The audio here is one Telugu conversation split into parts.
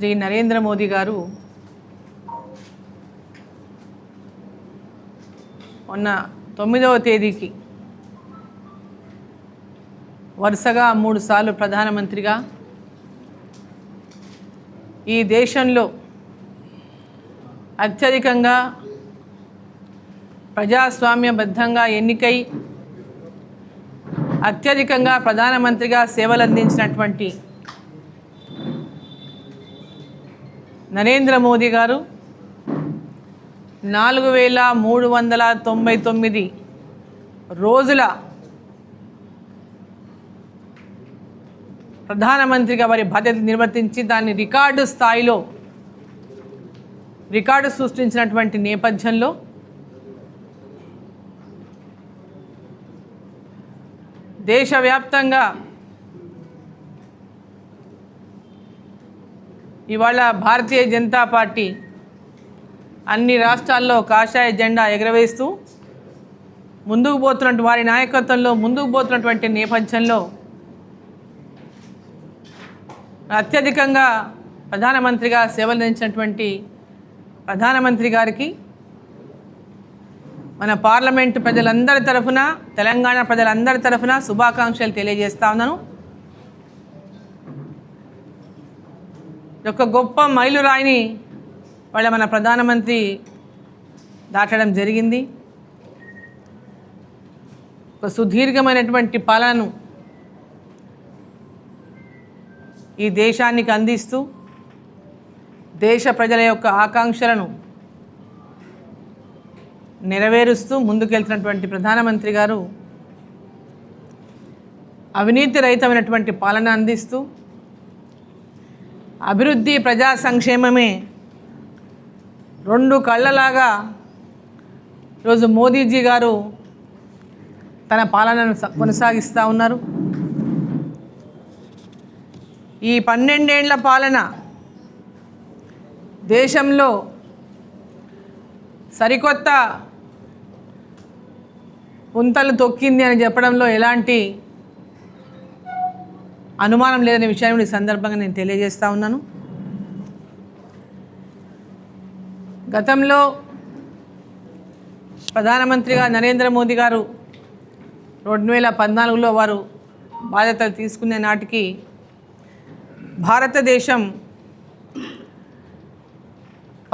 శ్రీ నరేంద్ర మోదీ గారు మొన్న 9వ తేదీకి వరుసగా 3 సార్లు ప్రధానమంత్రిగా ఈ దేశంలో అత్యధికంగా ప్రజాస్వామ్యబద్ధంగా ఎన్నికై అత్యధికంగా ప్రధానమంత్రిగా సేవలు అందించినటువంటి నరేంద్ర మోదీ గారు 4399 రోజుల ప్రధానమంత్రిగా వారి బాధ్యత నిర్వర్తించి దాన్ని రికార్డు స్థాయిలో రికార్డు సృష్టించినటువంటి నేపథ్యంలో దేశవ్యాప్తంగా ఇవాళ భారతీయ జనతా పార్టీ అన్ని రాష్ట్రాల్లో కాషాయ జెండా ఎగరవేస్తూ ముందుకు పోతున్నటువంటి వారి నాయకత్వంలో ముందుకు పోతున్నటువంటి నేపథ్యంలో అత్యధికంగా ప్రధానమంత్రిగా సేవలందించినటువంటి ప్రధానమంత్రి గారికి మన పార్లమెంటు ప్రజలందరి తరఫున తెలంగాణ ప్రజలందరి తరఫున శుభాకాంక్షలు తెలియజేస్తా ఉన్నాను. ఒక గొప్ప మైలురాయిని వాళ్ళ మన ప్రధానమంత్రి దాటడం జరిగింది. ఒక సుదీర్ఘమైనటువంటి పాలనను ఈ దేశానికి అందిస్తూ దేశ ప్రజల యొక్క ఆకాంక్షలను నెరవేరుస్తూ ముందుకెళ్తున్నటువంటి ప్రధానమంత్రి గారు అవినీతి రహితమైనటువంటి పాలన అందిస్తూ అభివృద్ధి ప్రజా సంక్షేమమే 2 కళ్ళలాగా ఈరోజు మోదీజీ గారు తన పాలనను కొనసాగిస్తూ ఉన్నారు. ఈ 12 ఏళ్ల పాలన దేశంలో సరికొత్త పుంతలు తొక్కింది అని చెప్పడంలో ఎలాంటి అనుమానం లేదనే విషయాన్ని ఈ సందర్భంగా నేను తెలియజేస్తూ ఉన్నాను. గతంలో ప్రధానమంత్రిగా నరేంద్ర మోదీ గారు 2014లో వారు బాధ్యతలు తీసుకునే నాటికి భారతదేశం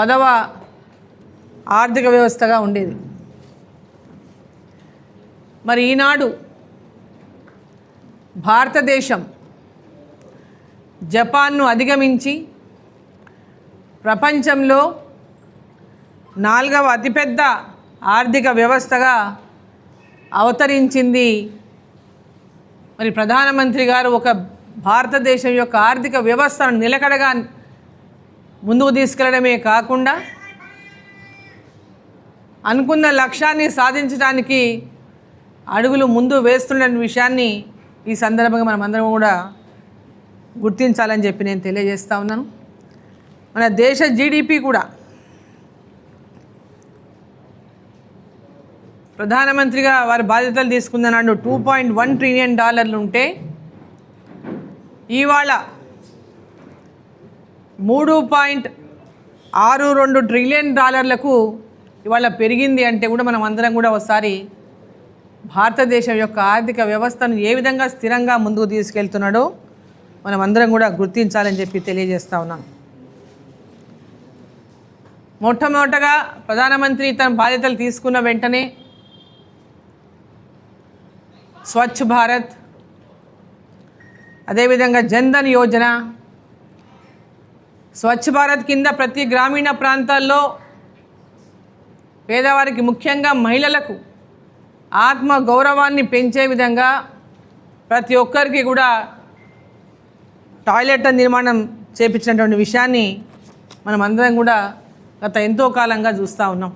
10వ ఆర్థిక వ్యవస్థగా ఉండేది. మరి ఈనాడు భారతదేశం జపాన్ను అధిగమించి ప్రపంచంలో 4వ అతిపెద్ద ఆర్థిక వ్యవస్థగా అవతరించింది. మరి ప్రధానమంత్రి గారు ఒక భారతదేశం యొక్క ఆర్థిక వ్యవస్థను నిలకడగా ముందుకు తీసుకెళ్లడమే కాకుండా అనుకున్న లక్ష్యాన్ని సాధించడానికి అడుగులు ముందు వేస్తున్న విషయాన్ని ఈ సందర్భంగా మనమందరం కూడా గుర్తించాలని చెప్పి నేను తెలియజేస్తూ ఉన్నాను. మన దేశ జీడిపి కూడా ప్రధానమంత్రిగా వారి బాధ్యతలు తీసుకున్న నాడు $2.1 ట్రిలియన్ ఉంటే ఇవాళ $3.62 ట్రిలియన్ ఇవాళ పెరిగింది అంటే కూడా మనం అందరం కూడా ఒకసారి భారతదేశం యొక్క ఆర్థిక వ్యవస్థను ఏ విధంగా స్థిరంగా ముందుకు తీసుకెళ్తున్నాడో మనం అందరం కూడా గుర్తించాలని చెప్పి తెలియజేస్తూ ఉన్నాను. మొట్టమొదటగా ప్రధానమంత్రి తన బాధ్యతలు తీసుకున్న వెంటనే స్వచ్ఛ భారత్, అదేవిధంగా జన్ధన్ యోజన, స్వచ్ఛ భారత్ కింద ప్రతి గ్రామీణ ప్రాంతాల్లో పేదవారికి ముఖ్యంగా మహిళలకు ఆత్మ గౌరవాన్ని పెంచే విధంగా ప్రతి ఒక్కరికి కూడా టాయిలెట్ల నిర్మాణం చేపించినటువంటి విషయాన్ని మనం అందరం కూడా గత ఎంతో కాలంగా చూస్తూ ఉన్నాం.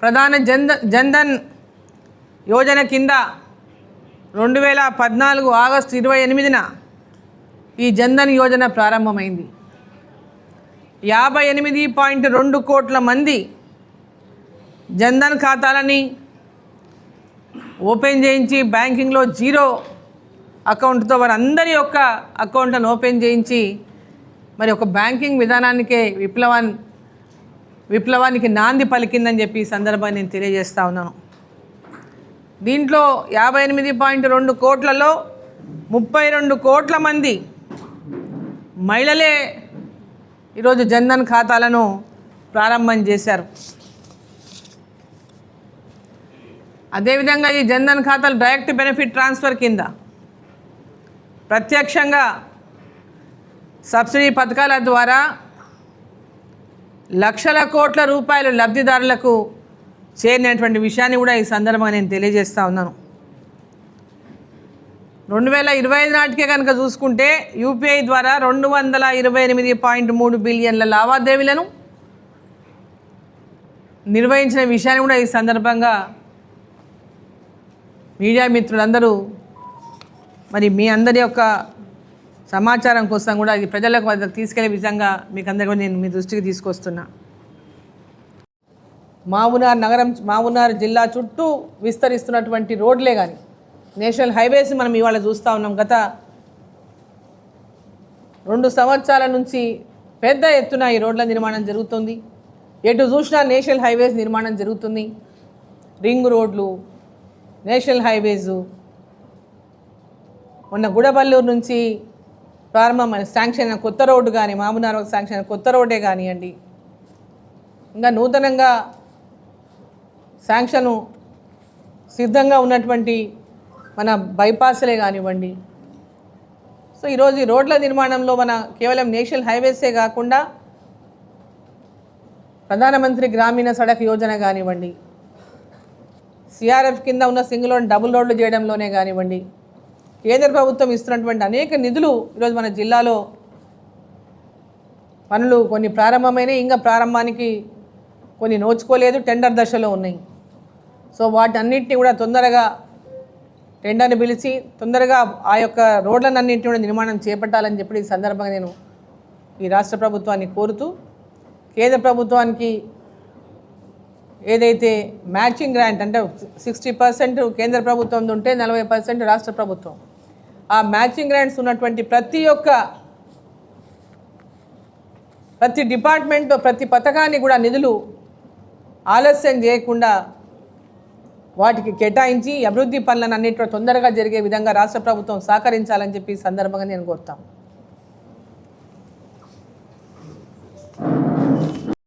ప్రధాన జన్ధన్ యోజన కింద 2014 ఆగస్టు 28న ఈ జన్ధన్ యోజన ప్రారంభమైంది. 58.2 కోట్ల మంది జన్ధన్ ఖాతాలని ఓపెన్ చేయించి బ్యాంకింగ్లో జీరో అకౌంట్తో వారందరి యొక్క అకౌంట్లను ఓపెన్ చేయించి మరి ఒక బ్యాంకింగ్ విధానానికే విప్లవానికి నాంది పలికిందని చెప్పి ఈ సందర్భాన్ని నేను తెలియజేస్తా ఉన్నాను. దీంట్లో 58.2 కోట్లలో 32 కోట్ల మంది మహిళలే ఈరోజు జన్ధన్ ఖాతాలను ప్రారంభం చేశారు. అదేవిధంగా ఈ జన్ధన్ ఖాతాలు డైరెక్ట్ బెనిఫిట్ ట్రాన్స్ఫర్ కింద ప్రత్యక్షంగా సబ్సిడీ పథకాల ద్వారా లక్షల కోట్ల రూపాయలు లబ్ధిదారులకు చేరినటువంటి విషయాన్ని కూడా ఈ సందర్భంగా నేను తెలియజేస్తా ఉన్నాను. 2025 నాటికే కనుక చూసుకుంటే యూపీఐ ద్వారా 228.3 బిలియన్ల లావాదేవీలను నిర్వహించిన విషయాన్ని కూడా ఈ సందర్భంగా మీడియా మిత్రులందరూ మరి మీ అందరి యొక్క సమాచారం కోసం కూడా ఇది ప్రజలకు తీసుకెళ్లే విధంగా మీకు అందరికీ నేను మీ దృష్టికి తీసుకొస్తున్నా. మామునార్ జిల్లా చుట్టూ విస్తరిస్తున్నటువంటి రోడ్లే కానీ నేషనల్ హైవేస్ మనం ఇవాళ చూస్తూ ఉన్నాం. గత 2 సంవత్సరాల నుంచి పెద్ద ఎత్తున ఈ రోడ్ల నిర్మాణం జరుగుతుంది. ఎటు చూసినా నేషనల్ హైవేస్ నిర్మాణం జరుగుతుంది. రింగ్ రోడ్లు, నేషనల్ హైవేసు, మొన్న గుడబల్లూరు నుంచి ప్రారంభమైన శాంక్షన్ అయిన కొత్త రోడ్డు కానీ, మామునార్ శాంక్షన్ అయిన కొత్త రోడ్డే కానివ్వండి, ఇంకా నూతనంగా శాంక్షను సిద్ధంగా ఉన్నటువంటి మన బైపాస్లే కానివ్వండి. సో ఈరోజు ఈ రోడ్ల నిర్మాణంలో మన కేవలం నేషనల్ హైవేసే కాకుండా ప్రధానమంత్రి గ్రామీణ సడక్ యోజన కానివ్వండి, సిఆర్ఎఫ్ కింద ఉన్న సింగిల్ రోడ్ డబుల్ రోడ్లు చేయడంలోనే కానివ్వండి, కేంద్ర ప్రభుత్వం ఇస్తున్నటువంటి అనేక నిధులు ఈరోజు మన జిల్లాలో పనులు కొన్ని ప్రారంభమైనవి, ఇంకా ప్రారంభానికి కొన్ని నోచుకోలేదు, టెండర్ దశలో ఉన్నాయి. సో వాటన్నిటిని కూడా తొందరగా టెండర్ని పిలిచి తొందరగా ఆ యొక్క రోడ్లన్నింటినీ కూడా నిర్మాణం చేపట్టాలని చెప్పి ఈ సందర్భంగా నేను ఈ రాష్ట్ర ప్రభుత్వాన్ని కోరుతూ, కేంద్ర ప్రభుత్వానికి ఏదైతే మ్యాచింగ్ గ్రాంట్ అంటే 60% కేంద్ర ప్రభుత్వం ఉంటే 40% రాష్ట్ర ప్రభుత్వం, ఆ మ్యాచింగ్ గ్రాంట్స్ ఉన్నటువంటి ప్రతి డిపార్ట్మెంట్ ప్రతి పథకాన్ని కూడా నిధులు ఆలస్యం చేయకుండా వాటికి కేటాయించి అభివృద్ధి పనులను అన్నింటిలో తొందరగా జరిగే విధంగా రాష్ట్ర ప్రభుత్వం సహకరించాలని చెప్పి ఈ సందర్భంగా నేను కోరుతాను.